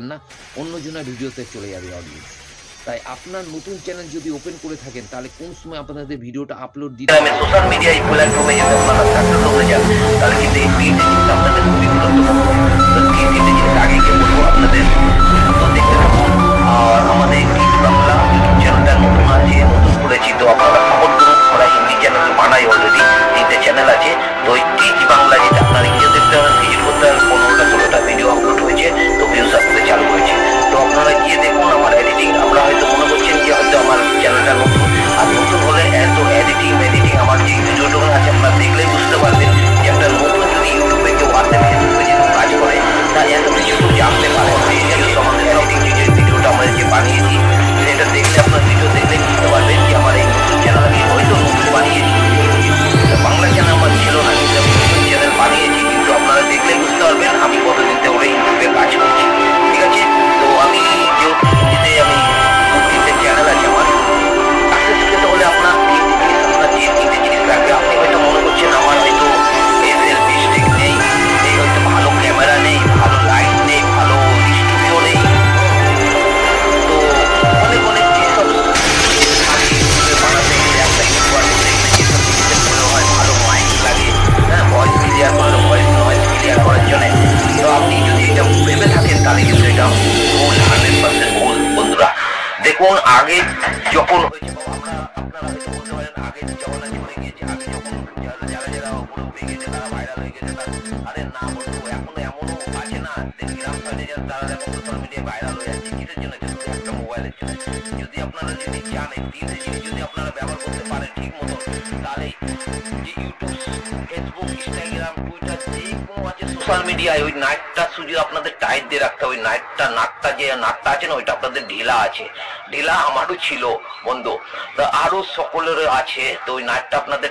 পাবেন না, অন্যজনের ভিডিওতে চলে যাবে অডিয়েন্স। তাই আপনার নতুন চ্যানেল যদি ওপেন করে থাকেন তাহলে কোন সময় আপনাদের ভিডিওটা আপলোড দিতে হবে, সোশ্যাল মিডিয়া এই প্ল্যাটফর্মে যদি আপনারা সাকসেস হতে চান তাহলে কিন্তু এই তিনটে জিনিস আপনাদের খুবই গুরুত্বপূর্ণ। তো এই তিনটে জিনিস আগে গিয়ে বলবো আপনাদের, তো দেখতে থাকুন। আর আমাদের টিচ বাংলা ইউটিউব চ্যানেলটা নতুন আছে, নতুন করেছি, তো আপনারা সাপোর্ট করুন। আমরা হিন্দি চ্যানেল বানাই, অলরেডি 3টে চ্যানেল আছে। তো ওই টিচ বাংলা যেটা আপনারা গিয়ে দেখতে পারেন, ভিজিট করতে পারেন, 15টা-16টা ভিডিও আপলোড হয়েছে, তো ভিউজ আসতে চালু হয়েছে। তো আপনারা গিয়ে দেখুন আমার এডিটিং। আমরা হয়তো মনে করছেন যে হয়তো আমার চ্যানেলটা নতুন, আর নতুন হলে এত এডিটিং আমার যে ভিডিওগুলো আছে আপনারা দেখলেই বুঝতে পারবেন যে একটা নতুন যদি ইউটিউবে কেউ আসে, ফেসবুকে যদি কাজ করে, তা এত কিছু জানতে পারে ভিডিওটা আমরা যে বানিয়েছি সেটা দেখলে আপনার ভিডিও দেখলে বুঝতে পারবেন যে আমার এই নতুন চ্যানেল আমি হয়তো নতুন বানিয়েছি, বাংলা চ্যানেল আমার ছিল না, কিন্তু আমি নতুন চ্যানেল বানিয়েছি। কিন্তু আপনারা দেখলে বুঝতে পারবেন আমি কতদিন ধরে ইউটিউবে কাজ করছি, ঠিক আছে। তো আমি যেহেতু হিন্দিতে আমি 3টে চ্যানেল আছে আমার, সাকসেস পেতে হলে আপনার যে 3টে জিনিস লাগবে। আপনি হয়তো মনে করছেন আমার হয়তো সেলফি স্টিক নেই, এই হয়তো ভালো ক্যামেরা নেই, ভালো লাইট নেই, ভালো স্টুডিও নেই, তো অনেক অনেক যেসব বানাতে গেলে একটা ইউটিউবার হতে গেলে যেসব জিনিসের মনে হয় ভালো মাইক লাগে, হ্যাঁ, ভয়েস ক্লিয়ার করলে ভয়েস নয়েজ ক্লিয়ার করার জন্য। তো আপনি যদি এটা ভেবে থাকেন তাহলে কিন্তু এটা ভুল, 100% ভুল। বন্ধুরা দেখুন, আগে যখন হয়েছে আপনারা হয়তো বলতে পারেন আগে জমানা চলে গিয়েছে, আগে যখন যারা যারা উপরে উঠে গেছে তারা ভাইরাল হয়ে গেছে, আরে না বলবো, এখনো এমনও আছে না গ্রাম সাইডে তারা এখন সোশ্যাল মিডিয়ায় ভাইরাল হয়ে যাচ্ছে। কিসের জন্য? একটা মোবাইলের জন্য। যদি আপনারা যদি জানেন 3টে জিনিস যদি আপনারা ব্যবহার করতে পারেন ঠিক মতো, তাহলে যে ইউটিউব, ফেসবুক, ইনস্টাগ্রাম, টুইটার যে কোনো আছে সোশ্যাল মিডিয়ায়, ওই নাইটটা শুধু আপনাদের টাইট দিয়ে রাখতে হবে। ওই নাকটা যে নাকটা আছে না, ওইটা আপনাদের ঢিলা আছে, ঢিলা আমারও ছিল বন্ধু, তো আরো সকলের আছে। তো ওই নাটটা আপনাদের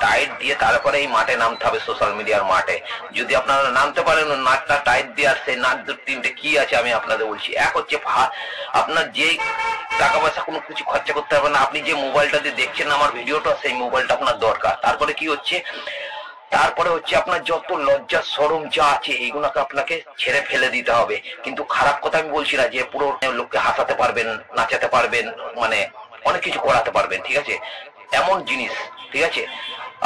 টাইট দিয়ে তারপরে এই মাঠে নামতে হবে, সোশ্যাল মিডিয়ার মাঠে। যদি আপনারা নামতে পারেন নাটটা টাইট দিয়ে, আর সেই নাট 3টে কি আছে আমি আপনাদের বলছি। এক হচ্ছে আপনার যেই টাকা পয়সা কোনো কিছু খরচা করতে হবে না, আপনি যে মোবাইলটা দিয়ে দেখছেন আমার ভিডিওটা, সেই মোবাইলটা আপনার দরকার। তারপরে কি হচ্ছে, তারপরে হচ্ছে আপনার যত লজ্জা শরম যা আছে এইগুলোকে আপনাকে ছেড়ে ফেলে দিতে হবে। কিন্তু খারাপ কথা আমি বলছি না, যে পুরো লোককে হাসাতে পারবেন, নাচাতে পারবেন, মানে অনেক কিছু করাতে পারবেন, ঠিক আছে, এমন জিনিস, ঠিক আছে।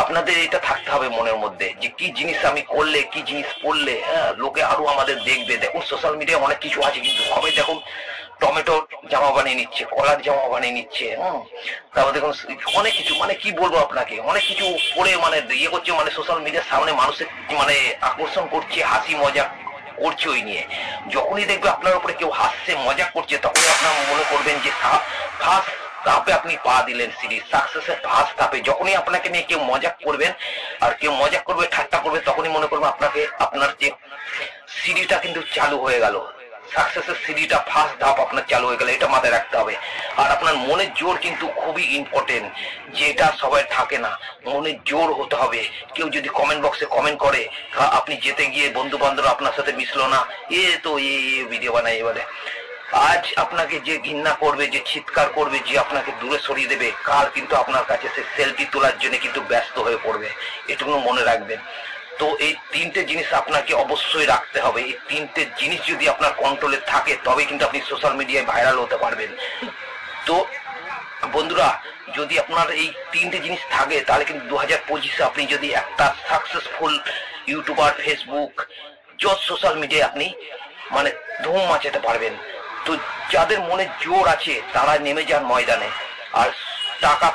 আপনাদের এটা থাকতে হবে মনের মধ্যে যে কি জিনিস আমি করলে, কি জিনিস পড়লে লোকে আরো আমাদের দেখবে। দেখুন সোশ্যাল মিডিয়ায় অনেক কিছু আছে, কিন্তু সবাই দেখুন টমেটো জামা বানিয়ে নিচ্ছে, কলার জামা বানিয়ে নিচ্ছে, তারপর দেখুন অনেক কিছু, মানে কি বলবো আপনাকে, অনেক কিছু পরে মানে ইয়ে করছে, মানে সোশ্যাল মিডিয়ার সামনে মানুষের মানে আকর্ষণ করছে, হাসি মজা করছে ওই নিয়ে। যখনই দেখবে আপনার উপরে কেউ হাসছে, মজা করছে, তখনই আপনার মনে করবেন যে ফার্স্ট ধাপে আপনি পা দিলেন সিরিজ সাকসেসের ফার্স্ট ধাপে। যখনই আপনাকে নিয়ে কেউ মজা করবেন আর কেউ মজা করবে, ঠাট্টা করবে, তখনই মনে করবেন আপনাকে আপনার যে সিরিজটা কিন্তু চালু হয়ে গেল, সাকসেসের সিডিটা ফার্স্ট ধাপ আপনার চালু হয়ে গেলে, এটা মাথায় রাখতে হবে। আর আপনার মনের জোর কিন্তু খুবই ইম্পর্টেন্ট, যেটা সবাই থাকে না, মনের জোর হতে হবে। কেউ যদি কমেন্ট বক্সে কমেন্ট করে, আপনি যেতে গিয়ে বন্ধু বান্ধব আপনার সাথে মিশলো না, এ তো ভিডিও বানায় এবারে, আজ আপনাকে যে ঘৃণা করবে, যে চিৎকার করবে, যে আপনাকে দূরে সরিয়ে দেবে, কাল কিন্তু আপনার কাছে সে সেলফি তোলার জন্য কিন্তু ব্যস্ত হয়ে পড়বে, এটুকু মনে রাখবেন। তো এই 3টে জিনিস আপনাকে অবশ্যই রাখতে হবে। এই 3টে জিনিস যদি আপনার কন্ট্রোলে থাকে তবে কিন্তু আপনি সোশ্যাল মিডিয়ায় ভাইরাল হতে পারবেন। তো বন্ধুরা, যদি আপনার এই 3টে জিনিস থাকে তাহলে কিন্তু 2025-এ আপনি যদি একটা সাকসেসফুল ইউটিউবার, ফেসবুক, যত সোশ্যাল মিডিয়ায় আপনি মানে ধুম মাচাতে পারবেন। তো যাদের মনে জোর আছে তারা নেমে যান ময়দানে। আর টাকা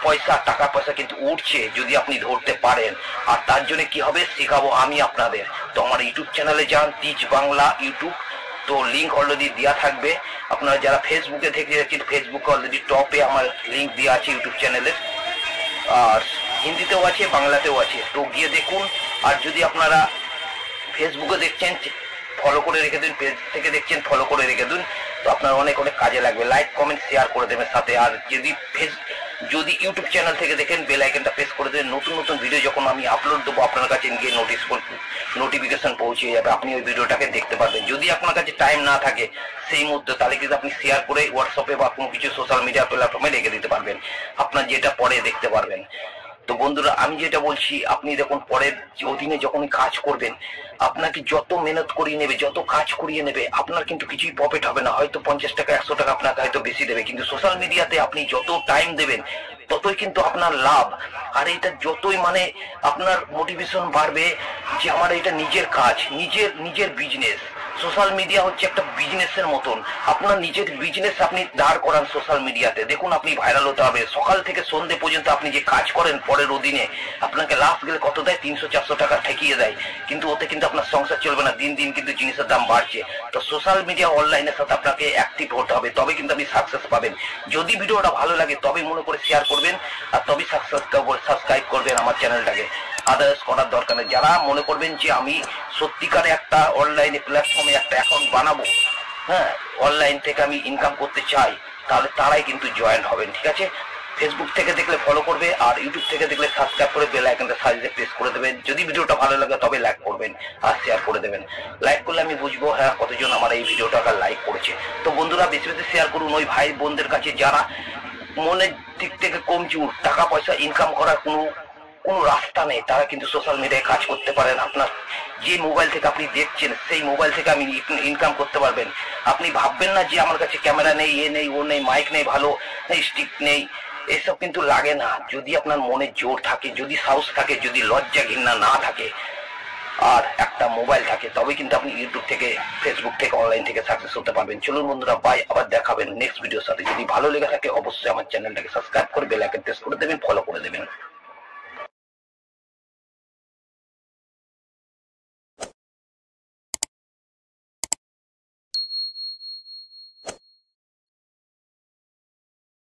পয়সা কিন্তু উঠছে যদি আপনি ধরতে পারেন। আর তার জন্য কি হবে শেখাবো আমি আপনাদের। তো আমার ইউটিউব চ্যানেলে যান, টিচ বাংলা ইউটিউব, তো লিঙ্ক অলরেডি দেওয়া থাকবে। আপনারা যারা ফেসবুকে থেকে যাচ্ছেন, ফেসবুকে অলরেডি টপে আমার লিঙ্ক দেওয়া আছে ইউটিউব চ্যানেলের, আর হিন্দিতেও আছে, বাংলাতেও আছে, তো গিয়ে দেখুন। আর যদি আপনারা ফেসবুকে দেখছেন ফলো করে রেখে দিন, পেজ থেকে দেখছেন ফলো করে রেখে দিন, তো আপনার অনেক অনেক কাজে লাগবে। লাইক কমেন্ট শেয়ার করে দেবেন সাথে। আর যদি ইউটিউব চ্যানেল থেকে দেখেন বেল আইকনটা প্রেস করে দেবেন। নতুন নতুন ভিডিও যখন আমি আপলোড দেবো আপনার কাছে গিয়ে নোটিফিকেশন পৌঁছে যাবে, আপনি ওই ভিডিওটাকে দেখতে পারবেন। যদি আপনার কাছে টাইম না থাকে সেই মুহূর্তে, তাহলে কিন্তু আপনি শেয়ার করে হোয়াটসঅ্যাপে বা কোনো কিছু সোশ্যাল মিডিয়া প্ল্যাটফর্মে রেখে দিতে পারবেন, আপনার যেটা পরে দেখতে পারবেন। তো বন্ধুরা আমি যেটা বলছি, আপনি দেখুন পরের অধীনে যখন কাজ করবেন, আপনাকে যত মেহনত করিয়ে নেবে, যত কাজ করিয়ে নেবে, আপনার কিন্তু কিছুই প্রফিট হবে না। হয়তো 50 টাকা 100 টাকা আপনাকে হয়তো বেশি দেবে, কিন্তু সোশ্যাল মিডিয়াতে আপনি যত টাইম দেবেন ততই কিন্তু আপনার লাভ। আর এটা যতই মানে আপনার মোটিভেশন বাড়বে যে আমার এটা নিজের কাজ, নিজের বিজনেস। সোশ্যাল মিডিয়া হচ্ছে একটা বিজনেসের মতন। আপনার নিজের বিজনেস আপনি দাঁড় করান সোশ্যাল মিডিয়াতে, দেখুন আপনি ভাইরাল হতে হবে। সকাল থেকে সন্ধ্যে পর্যন্ত আপনি যে কাজ করেন পরের অধীনে, আপনাকে লাস্ট গেলে কত দেয়? 300-400 টাকা ঠেকিয়ে দেয়, কিন্তু ওতে কিন্তু আপনার সংসার চলবে না। দিন দিন কিন্তু জিনিসের দাম বাড়ছে। তো সোশ্যাল মিডিয়া অনলাইনের সাথে আপনাকে অ্যাক্টিভ হতে হবে, তবে কিন্তু আপনি সাকসেস পাবেন। যদি ভিডিওটা ভালো লাগে তবে মনে করে শেয়ার করবেন, আর তবে সাবস্ক্রাইব করবেন আমার চ্যানেলটাকে। আদার্স করার দরকার নেই। যারা মনে করবেন যে আমি সত্যিকারে একটা অনলাইনে প্ল্যাটফর্মে একটা অ্যাকাউন্ট বানাবো, হ্যাঁ, অনলাইন থেকে আমি ইনকাম করতে চাই, তাহলে তারাই কিন্তু জয়েন হবেন, ঠিক আছে? ফেসবুক থেকে দেখলে ফলো করবে, আর ইউটিউব থেকে দেখলে সাবস্ক্রাইব করে বেল আইকনটা সাইডে প্রেস করে দেবেন। যদি ভিডিওটা ভালো লাগে তবে লাইক করবেন আর শেয়ার করে দেবেন। লাইক করলে আমি বুঝবো হ্যাঁ কতজন আমার এই ভিডিওটা লাইক করেছে। তো বন্ধুরা বেশি বেশি শেয়ার করুন ওই ভাই বোনদের কাছে যারা মনের দিক থেকে কমজোর, টাকা পয়সা ইনকাম করার কোনো রাস্তা নেই, তারা কিন্তু সোশ্যাল মিডিয়ায় কাজ করতে পারেন। আপনার যে মোবাইল থেকে আপনি দেখছেন সেই মোবাইল থেকে আমি ইনকাম করতে পারবেন। আপনি ভাববেন না যে আমার কাছে ক্যামেরা নেই, এ নেই, ও নেই, মাইক নেই, ভালো স্টিক নেই, এসব কিন্তু লাগে না। যদি আপনার মনে জোর থাকে, যদি সাহস থাকে, যদি লজ্জা ঘৃণা না থাকে, আর একটা মোবাইল থাকে, তবে কিন্তু আপনি ইউটিউব থেকে, ফেসবুক থেকে, অনলাইন থেকে সাকসেস হতে পারবেন। চলুন বন্ধুরা, বাই, আবার দেখাবেন নেক্সট ভিডিওর সাথে। যদি ভালো লেগে থাকে অবশ্যই আমার চ্যানেলটাকে সাবস্ক্রাইব করে বেল আইকন প্রেস করে দেবেন, ফলো করে দেবেন।